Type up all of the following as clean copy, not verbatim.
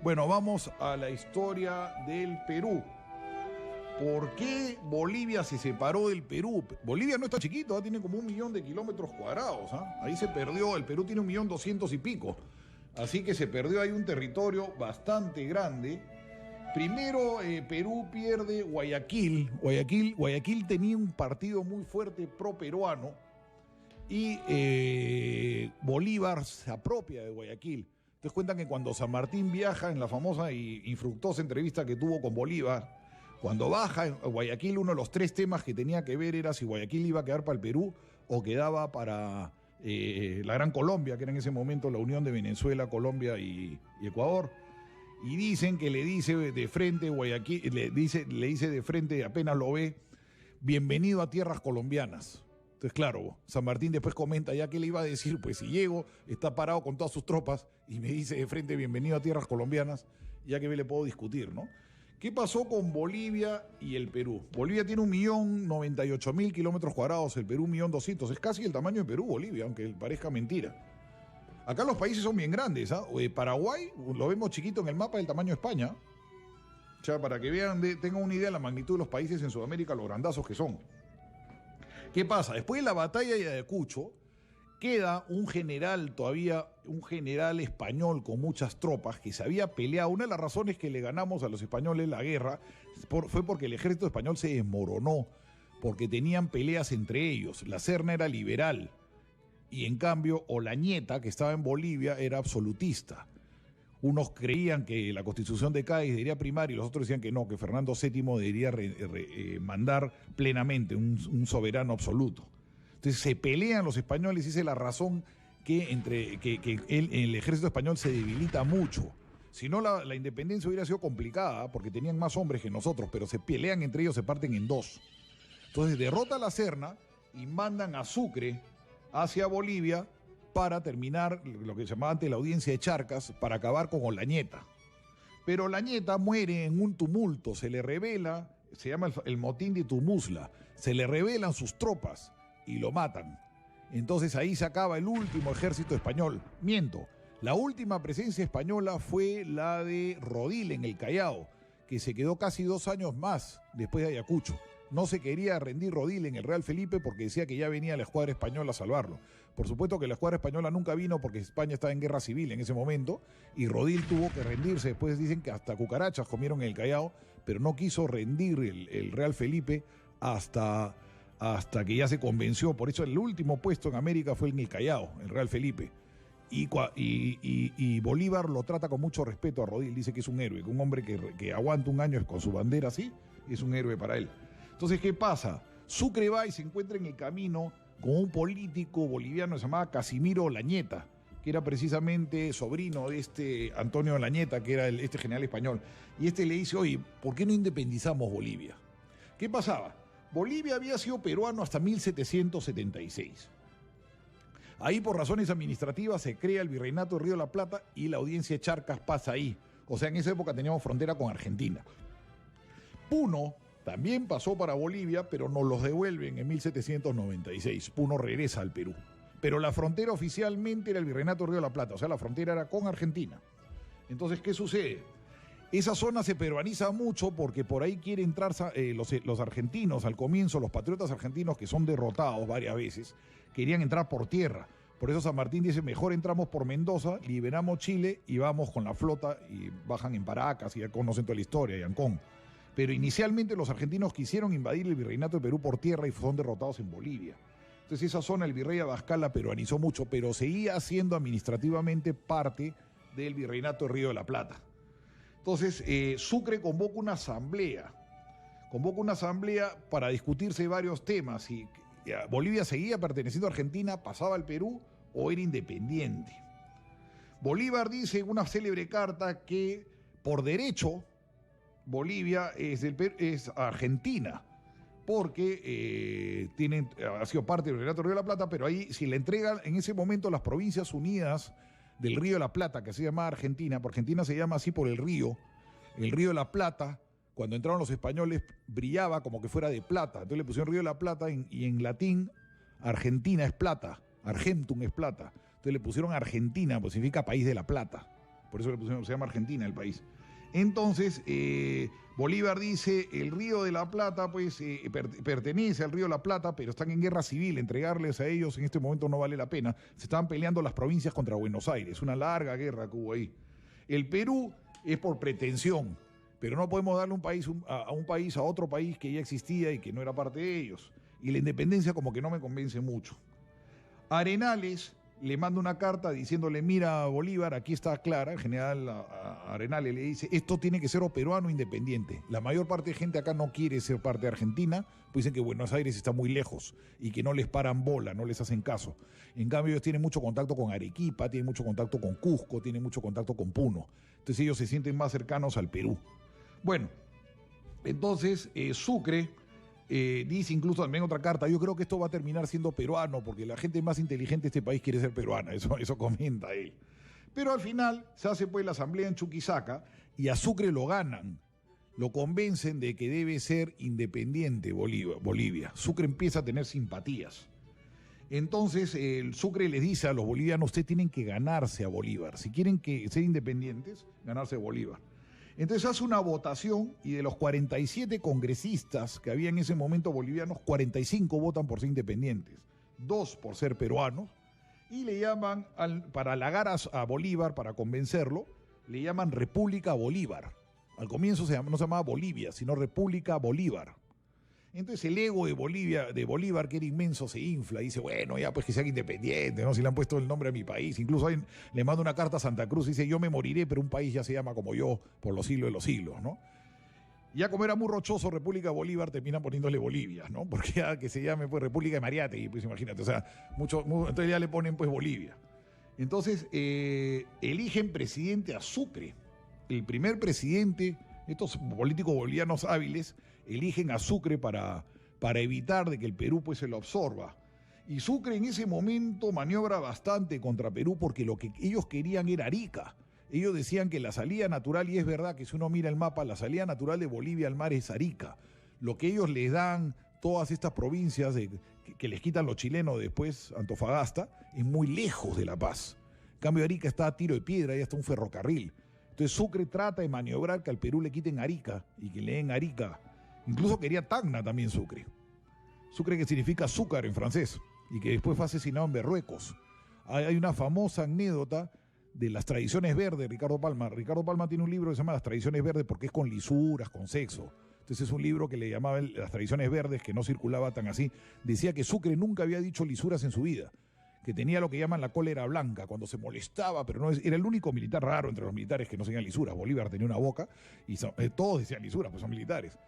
Bueno, vamos a la historia del Perú. ¿Por qué Bolivia se separó del Perú? Bolivia no está chiquito, tiene como 1.000.000 de kilómetros cuadrados. Ahí se perdió, el Perú tiene 1.200.000 y pico. Así que se perdió ahí un territorio bastante grande. Primero, Perú pierde Guayaquil. Guayaquil tenía un partido muy fuerte pro-peruano y Bolívar se apropia de Guayaquil. Entonces cuentan que cuando San Martín viaja en la famosa y infructuosa entrevista que tuvo con Bolívar, cuando baja en Guayaquil, uno de los 3 temas que tenía que ver era si Guayaquil iba a quedar para el Perú o quedaba para la Gran Colombia, que era en ese momento la unión de Venezuela, Colombia y Ecuador. Y dicen que le dice de frente Guayaquil, le dice de frente, apenas lo ve, bienvenido a tierras colombianas. Entonces, claro, San Martín después comenta, ya que le iba a decir, pues si llego, está parado con todas sus tropas y me dice de frente, bienvenido a tierras colombianas, ya que le puedo discutir, ¿no? ¿Qué pasó con Bolivia y el Perú? Bolivia tiene 1.098.000 kilómetros cuadrados, el Perú 1.200.000, es casi el tamaño de Perú, Bolivia, aunque parezca mentira. Acá los países son bien grandes, Paraguay lo vemos chiquito en el mapa del tamaño de España. O sea, para que vean, tengan una idea de la magnitud de los países en Sudamérica, los grandazos que son. ¿Qué pasa? Después de la batalla de Ayacucho, queda un general español con muchas tropas que se había peleado. Una de las razones que le ganamos a los españoles la guerra fue porque el ejército español se desmoronó, porque tenían peleas entre ellos. La Serna era liberal y en cambio Olañeta, que estaba en Bolivia, era absolutista. Unos creían que la Constitución de Cádiz debería primar y los otros decían que no, que Fernando VII debería mandar plenamente, un soberano absoluto. Entonces se pelean los españoles y esa es la razón que el ejército español se debilita mucho. Si no, la independencia hubiera sido complicada porque tenían más hombres que nosotros, pero se pelean entre ellos, se parten en 2. Entonces derrota a la Serna y mandan a Sucre hacia Bolivia para terminar lo que se llamaba antes la audiencia de Charcas, para acabar con Olañeta. Pero Olañeta muere en un tumulto, se le revela, se llama el motín de Tumuzla, se le revelan sus tropas y lo matan. Entonces ahí se acaba el último ejército español. Miento, la última presencia española fue la de Rodil en el Callao, que se quedó casi 2 años más después de Ayacucho. No se quería rendir Rodil en el Real Felipe porque decía que ya venía la escuadra española a salvarlo. Por supuesto que la escuadra española nunca vino porque España estaba en guerra civil en ese momento y Rodil tuvo que rendirse. Después dicen que hasta cucarachas comieron en el Callao, pero no quiso rendir el Real Felipe hasta que ya se convenció. Por eso el último puesto en América fue en el Callao, el Real Felipe. Y Bolívar lo trata con mucho respeto a Rodil. Dice que es un héroe, que un hombre que aguanta 1 año con su bandera así, es un héroe para él. Entonces, ¿qué pasa? Sucre va y se encuentra en el camino con un político boliviano que se llamaba Casimiro Olañeta, que era precisamente sobrino de este Antonio Olañeta, que era este general español. Y este le dice, oye, ¿por qué no independizamos Bolivia? ¿Qué pasaba? Bolivia había sido peruano hasta 1776. Ahí, por razones administrativas, se crea el Virreinato de Río de la Plata y la audiencia de Charcas pasa ahí. O sea, en esa época teníamos frontera con Argentina. Puno también pasó para Bolivia, pero nos los devuelven en 1796. Puno regresa al Perú. Pero la frontera oficialmente era el Virreinato de Río de la Plata, o sea, la frontera era con Argentina. Entonces, ¿qué sucede? Esa zona se peruaniza mucho porque por ahí quieren entrar los argentinos al comienzo, los patriotas argentinos que son derrotados varias veces, querían entrar por tierra. Por eso San Martín dice, mejor entramos por Mendoza, liberamos Chile y vamos con la flota y bajan en Paracas y ya conocen toda la historia, y Ancón. Pero inicialmente los argentinos quisieron invadir el Virreinato de Perú por tierra y son derrotados en Bolivia. Entonces esa zona, el virrey Abascal la peruanizó mucho, pero seguía siendo administrativamente parte del Virreinato de Río de la Plata. Entonces Sucre convoca una asamblea para discutirse varios temas, si Bolivia seguía perteneciendo a Argentina, pasaba al Perú o era independiente. Bolívar dice en una célebre carta que por derecho Bolivia es Argentina, porque ha sido parte del Virreinato del Río de la Plata, pero ahí si le entregan en ese momento las Provincias Unidas del Río de la Plata, que se llama Argentina, porque Argentina se llama así por el río de la Plata, cuando entraron los españoles brillaba como que fuera de plata, entonces le pusieron Río de la Plata y en latín Argentina es plata, Argentum es plata, entonces le pusieron Argentina, pues significa país de la plata. por eso se llama Argentina el país. Entonces, Bolívar dice, el Río de la Plata, pues, pertenece al Río de la Plata, pero están en guerra civil, entregarles a ellos en este momento no vale la pena. Se estaban peleando las provincias contra Buenos Aires, una larga guerra que hubo ahí. El Perú es por pretensión, pero no podemos darle un país a otro país que ya existía y que no era parte de ellos. Y la independencia como que no me convence mucho. Arenales le manda una carta diciéndole, mira Bolívar, aquí está clara, el general Arenales le dice, esto tiene que ser o peruano independiente. La mayor parte de gente acá no quiere ser parte de Argentina, pues dicen que Buenos Aires está muy lejos y que no les paran bola, no les hacen caso. En cambio ellos tienen mucho contacto con Arequipa, tienen mucho contacto con Cusco, tienen mucho contacto con Puno. Entonces ellos se sienten más cercanos al Perú. Bueno, entonces Sucre... dice incluso también otra carta, yo creo que esto va a terminar siendo peruano, porque la gente más inteligente de este país quiere ser peruana, eso comenta él. Pero al final se hace pues la asamblea en Chuquisaca y a Sucre lo ganan, lo convencen de que debe ser independiente Bolivia. Sucre empieza a tener simpatías. Entonces el Sucre les dice a los bolivianos, ustedes tienen que ganarse a Bolívar, si quieren ser independientes, ganarse a Bolívar. Entonces hace una votación y de los 47 congresistas que había en ese momento bolivianos, 45 votan por ser independientes, 2 por ser peruanos, y le llaman, para halagar a Bolívar, para convencerlo, le llaman República Bolívar. Al comienzo no se llamaba Bolivia, sino República Bolívar. Entonces el ego de Bolívar, que era inmenso, se infla y dice, bueno, ya pues que sean independientes, ¿no? Si le han puesto el nombre a mi país. Incluso le manda una carta a Santa Cruz y dice, yo me moriré, pero un país ya se llama como yo por los siglos de los siglos, ¿no? Ya como era muy rochoso República Bolívar, termina poniéndole Bolivia, ¿no? Porque ya que se llame pues República de Mariátegui, pues imagínate, o sea, entonces ya le ponen pues Bolivia. Entonces eligen presidente a Sucre, el primer presidente, estos políticos bolivianos hábiles, eligen a Sucre para evitar de que el Perú pues se lo absorba. Y Sucre en ese momento maniobra bastante contra Perú porque lo que ellos querían era Arica. Ellos decían que la salida natural, y es verdad que si uno mira el mapa, la salida natural de Bolivia al mar es Arica. Lo que ellos les dan, todas estas provincias que les quitan los chilenos después, Antofagasta, es muy lejos de La Paz. En cambio Arica está a tiro de piedra, y hasta un ferrocarril. Entonces Sucre trata de maniobrar que al Perú le quiten Arica y que le den Arica. Incluso quería Tacna también Sucre. Sucre que significa azúcar en francés y que después fue asesinado en Berruecos. Hay una famosa anécdota de las tradiciones verdes de Ricardo Palma. Ricardo Palma tiene un libro que se llama Las tradiciones verdes porque es con lisuras, con sexo. Entonces es un libro que le llamaba Las tradiciones verdes, que no circulaba tan así. Decía que Sucre nunca había dicho lisuras en su vida, que tenía lo que llaman la cólera blanca, cuando se molestaba, pero era el único militar raro entre los militares que no tenían lisuras. Bolívar tenía una boca y todos decían lisuras, pues son militares.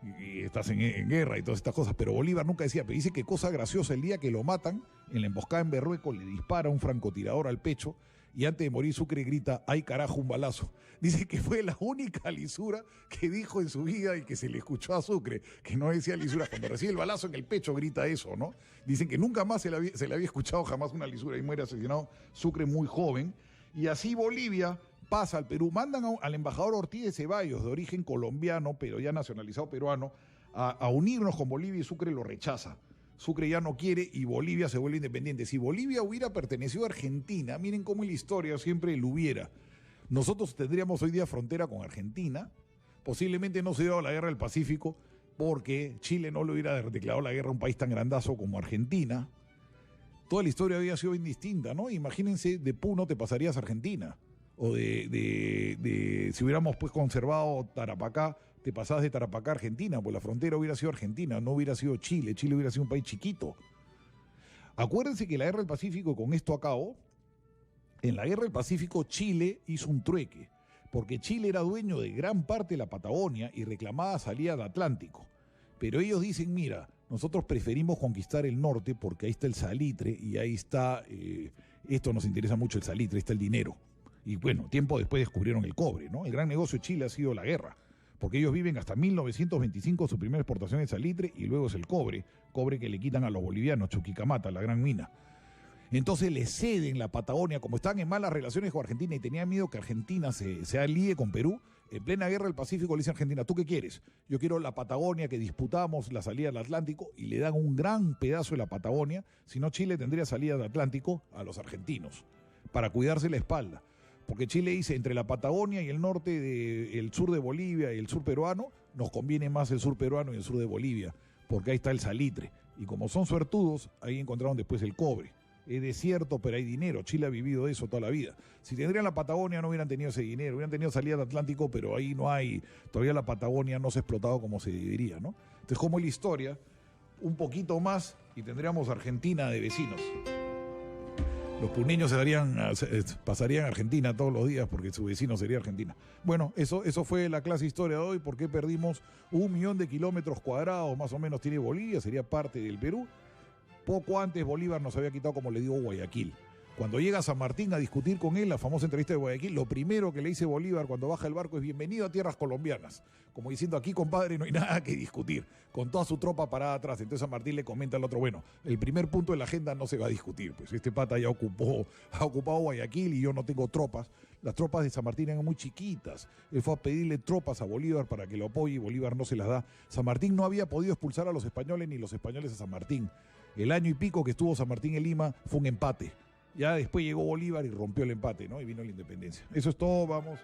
Y estás en guerra y todas estas cosas, pero Bolívar nunca decía. Pero dice que cosa graciosa, el día que lo matan, en la emboscada en Berruecos, le dispara un francotirador al pecho y antes de morir Sucre grita, ¡ay carajo, un balazo! Dice que fue la única lisura que dijo en su vida y que se le escuchó a Sucre, que no decía lisura. Cuando recibe el balazo en el pecho grita eso, ¿no? Dicen que nunca más se le había escuchado jamás una lisura y muere asesinado Sucre muy joven. Y así Bolivia pasa al Perú, mandan al embajador Ortiz de Ceballos, de origen colombiano, pero ya nacionalizado peruano, a unirnos con Bolivia, y Sucre lo rechaza. Sucre ya no quiere y Bolivia se vuelve independiente. Si Bolivia hubiera pertenecido a Argentina, miren cómo en la historia siempre lo hubiera. Nosotros tendríamos hoy día frontera con Argentina, posiblemente no se hubiera dado la guerra del Pacífico, porque Chile no le hubiera declarado la guerra a un país tan grandazo como Argentina. Toda la historia había sido indistinta, ¿no? Imagínense, de Puno te pasarías a Argentina. O si hubiéramos pues conservado Tarapacá, te pasabas de Tarapacá a Argentina, pues la frontera hubiera sido Argentina, no hubiera sido Chile. Chile hubiera sido un país chiquito. Acuérdense que la guerra del Pacífico, con esto acabó, en la guerra del Pacífico Chile hizo un trueque, porque Chile era dueño de gran parte de la Patagonia y reclamaba salida al Atlántico. Pero ellos dicen, mira, nosotros preferimos conquistar el norte porque ahí está el salitre y ahí está, esto nos interesa mucho, el salitre, ahí está el dinero. Y bueno, tiempo después descubrieron el cobre, ¿no? El gran negocio de Chile ha sido la guerra, porque ellos viven hasta 1925 su primera exportación de salitre y luego es el cobre que le quitan a los bolivianos, Chuquicamata, la gran mina. Entonces le ceden la Patagonia, como estaban en malas relaciones con Argentina y tenían miedo que Argentina se alíe con Perú. En plena guerra del Pacífico le dice a Argentina, ¿tú qué quieres? Yo quiero la Patagonia, que disputamos la salida al Atlántico, y le dan un gran pedazo de la Patagonia. Si no, Chile tendría salida al Atlántico a los argentinos, para cuidarse la espalda. Porque Chile dice, entre la Patagonia y el norte, el sur de Bolivia y el sur peruano, nos conviene más el sur peruano y el sur de Bolivia, porque ahí está el salitre. Y como son suertudos, ahí encontraron después el cobre. Es desierto, pero hay dinero. Chile ha vivido eso toda la vida. Si tendrían la Patagonia, no hubieran tenido ese dinero. Hubieran tenido salida al Atlántico, pero ahí no hay. Todavía la Patagonia no se ha explotado como se debería, ¿no? Entonces, como es la historia, un poquito más y tendríamos Argentina de vecinos. Los puneños pasarían a Argentina todos los días porque su vecino sería Argentina. Bueno, eso fue la clase historia de hoy. ¿Por qué perdimos 1 millón de kilómetros cuadrados? Más o menos tiene Bolivia, sería parte del Perú. Poco antes Bolívar nos había quitado, como le digo, Guayaquil. Cuando llega San Martín a discutir con él, la famosa entrevista de Guayaquil, lo primero que le dice Bolívar cuando baja el barco es bienvenido a tierras colombianas. Como diciendo, aquí, compadre, no hay nada que discutir. Con toda su tropa parada atrás. Entonces San Martín le comenta al otro, bueno, el primer punto de la agenda no se va a discutir. Pues este pata ya ha ocupado Guayaquil y yo no tengo tropas. Las tropas de San Martín eran muy chiquitas. Él fue a pedirle tropas a Bolívar para que lo apoye y Bolívar no se las da. San Martín no había podido expulsar a los españoles ni los españoles a San Martín. El año y pico que estuvo San Martín en Lima fue un empate. Ya después llegó Bolívar y rompió el empate, ¿no? Y vino la independencia. Eso es todo, vamos.